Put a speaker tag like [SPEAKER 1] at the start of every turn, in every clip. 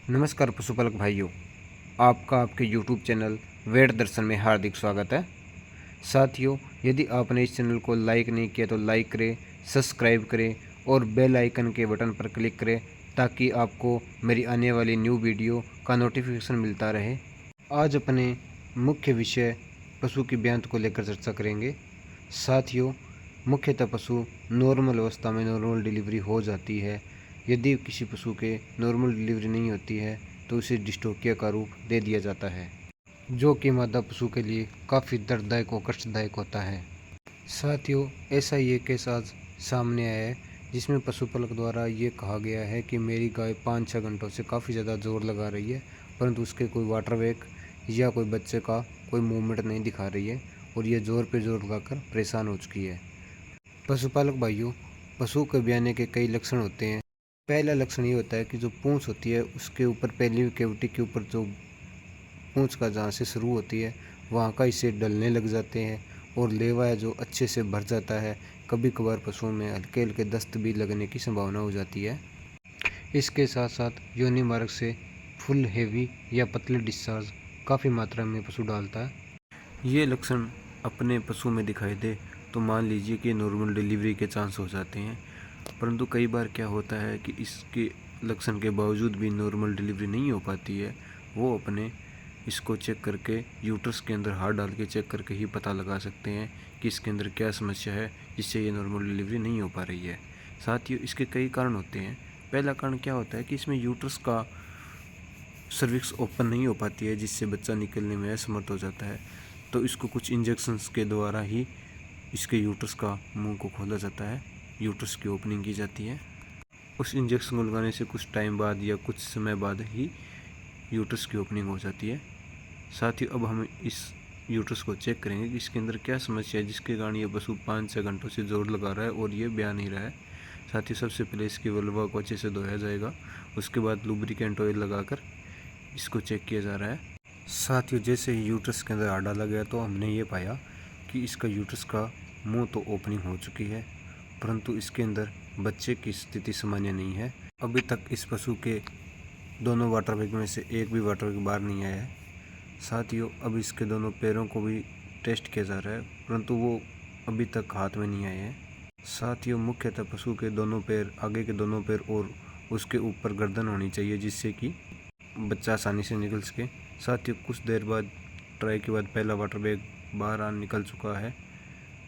[SPEAKER 1] नमस्कार पशुपालक भाइयों, आपका आपके YouTube चैनल वेद दर्शन में हार्दिक स्वागत है। साथियों, यदि आपने इस चैनल को लाइक नहीं किया तो लाइक करें, सब्सक्राइब करें और बेल आइकन के बटन पर क्लिक करें ताकि आपको मेरी आने वाली न्यू वीडियो का नोटिफिकेशन मिलता रहे। आज अपने मुख्य विषय पशु की ब्यांत को लेकर चर्चा करेंगे। साथियों, मुख्यतः पशु नॉर्मल अवस्था में नॉर्मल डिलीवरी हो जाती है। यदि किसी पशु के नॉर्मल डिलीवरी नहीं होती है तो उसे डिस्टोपिया का रूप दे दिया जाता है, जो कि मादा पशु के लिए काफ़ी दर्ददायक और कष्टदायक होता है। साथियों, ऐसा ही एक केस आज सामने आया है जिसमें पशुपालक द्वारा ये कहा गया है कि मेरी गाय 5-6 घंटों से काफ़ी ज़्यादा जोर लगा रही है, परंतु उसके कोई वाटर वेग या कोई बच्चे का कोई मूवमेंट नहीं दिखा रही है और ये जोर पे जोर लगाकर परेशान हो चुकी है। पशुपालक भाइयों, पशु के ब्याने के कई लक्षण होते हैं। पहला लक्षण ये होता है कि जो पूंछ होती है उसके ऊपर पहली कैविटी के ऊपर जो पूंछ का जहाँ से शुरू होती है वहाँ का हिस्से डलने लग जाते हैं और लेवा है जो अच्छे से भर जाता है। कभी कभार पशुओं में हल्के हल्के दस्त भी लगने की संभावना हो जाती है। इसके साथ साथ योनि मार्ग से फुल हेवी या पतले डिस्चार्ज काफ़ी मात्रा में पशु डालता है। ये लक्षण अपने पशु में दिखाई दे तो मान लीजिए कि नॉर्मल डिलीवरी के चांस हो जाते हैं, परंतु कई बार क्या होता है कि इसके लक्षण के बावजूद भी नॉर्मल डिलीवरी नहीं हो पाती है। वो अपने इसको चेक करके यूट्रस के अंदर हाथ डाल के चेक करके ही पता लगा सकते हैं कि इसके अंदर क्या समस्या है जिससे ये नॉर्मल डिलीवरी नहीं हो पा रही है। साथ ही इसके कई कारण होते हैं। पहला कारण क्या होता है कि इसमें यूट्रस का सर्विक्स ओपन नहीं हो पाती है जिससे बच्चा निकलने में असमर्थ हो जाता है। तो इसको कुछ इंजेक्शंस के द्वारा ही इसके यूट्रस का मुंह को खोला जाता है, यूट्रस की ओपनिंग की जाती है। उस इंजेक्शन को लगाने से कुछ टाइम बाद या कुछ समय बाद ही यूट्रस की ओपनिंग हो जाती है। साथ ही अब हम इस यूट्रस को चेक करेंगे कि इसके अंदर क्या समस्या है जिसके कारण ये पशु 5-6 घंटों से जोर लगा रहा है और ये ब्याह नहीं रहा है। साथ ही सबसे पहले इसकी वल्वा को अच्छे से धोया जाएगा, उसके बाद लुब्रिकेंट ऑयल लगाकर इसको चेक किया जा रहा है। साथ ही जैसे ही यूट्रस के अंदर हाथ डाला गया तो हमने ये पाया कि इसका यूट्रस का मुंह तो ओपनिंग हो चुकी है, परंतु इसके अंदर बच्चे की स्थिति सामान्य नहीं है। अभी तक इस पशु के दोनों वाटर बैग में से एक भी वाटर बैग बाहर नहीं आया है। साथ ही अब इसके दोनों पैरों को भी टेस्ट किया जा रहा है, परंतु वो अभी तक हाथ में नहीं आए हैं। साथ ही मुख्यतः पशु के दोनों पैर, आगे के दोनों पैर और उसके ऊपर गर्दन होनी चाहिए जिससे कि बच्चा आसानी से निकल सके। साथ ही कुछ देर बाद ट्राई के बाद पहला वाटर बैग बाहर निकल चुका है।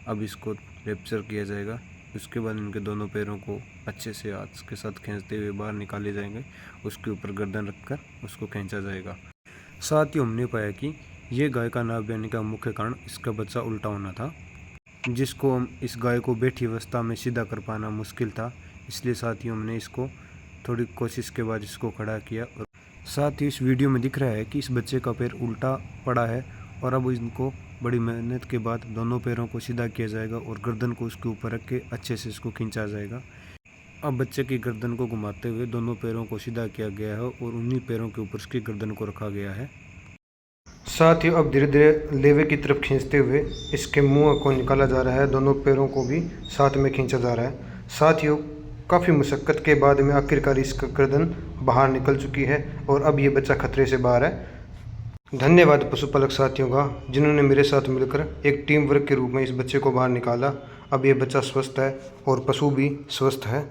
[SPEAKER 1] अब इसको रेप्चर किया जाएगा, उसके बाद इनके दोनों पैरों को अच्छे से हाथ के साथ खींचते हुए बाहर निकाले जाएंगे, उसके ऊपर गर्दन रखकर उसको खींचा जाएगा। साथ ही हमने पाया कि ये गाय का नाभ ब्याने का मुख्य कारण इसका बच्चा उल्टा होना था, जिसको हम इस गाय को बैठी अवस्था में सीधा कर पाना मुश्किल था। इसलिए साथ ही हमने इसको थोड़ी कोशिश के बाद इसको खड़ा किया और साथ ही इस वीडियो में दिख रहा है कि इस बच्चे का पैर उल्टा पड़ा है और अब इनको बड़ी मेहनत के बाद दोनों पैरों को सीधा किया जाएगा और गर्दन को उसके ऊपर रख के अच्छे से इसको खींचा जाएगा। अब बच्चे की गर्दन को घुमाते हुए दोनों पैरों को सीधा किया गया है और उन्हीं पैरों के ऊपर उसकी गर्दन को रखा गया है। साथ ही अब धीरे धीरे लेवे की तरफ खींचते हुए इसके मुंह को निकाला जा रहा है, दोनों पैरों को भी साथ में खींचा जा रहा है। साथ ही काफ़ी मुशक्क़त के बाद में आखिरकार इसका गर्दन बाहर निकल चुकी है और अब ये बच्चा खतरे से बाहर है। धन्यवाद पशुपालक साथियों का, जिन्होंने मेरे साथ मिलकर एक टीम वर्क के रूप में इस बच्चे को बाहर निकाला। अब ये बच्चा स्वस्थ है और पशु भी स्वस्थ है।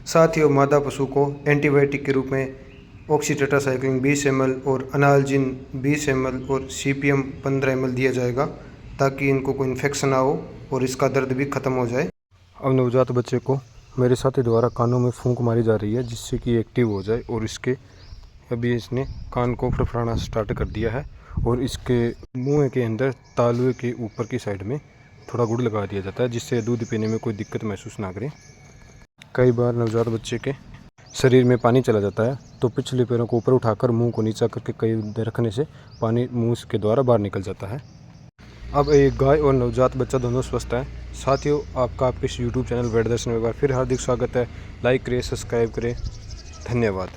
[SPEAKER 1] साथ ही मादा पशु को एंटीबायोटिक के रूप में ऑक्सीटेट्रासाइक्लिन 20 ml और अनाल्जिन 20 ml और CPM 15 ml दिया जाएगा ताकि इनको कोई इन्फेक्शन ना हो और इसका दर्द भी ख़त्म हो जाए। अब नवजात बच्चे को मेरे साथी द्वारा कानों में फूंक मारी जा रही है जिससे कि एक्टिव हो जाए और इसके अभी इसने कान को फड़फड़ाना स्टार्ट कर दिया है और इसके मुंह के अंदर तालुए के ऊपर की साइड में थोड़ा गुड़ लगा दिया जाता है जिससे दूध पीने में कोई दिक्कत महसूस ना करें। कई बार नवजात बच्चे के शरीर में पानी चला जाता है तो पिछले पैरों को ऊपर उठाकर मुंह को नीचा करके कई देर रखने से पानी मुंह के द्वारा बाहर निकल जाता है। अब एक गाय और नवजात बच्चा दोनों स्वस्थ है। साथियों, आपका आपके इस YouTube चैनल वेद दर्शन में एक बार फिर हार्दिक स्वागत है। लाइक करें, सब्सक्राइब करें। धन्यवाद।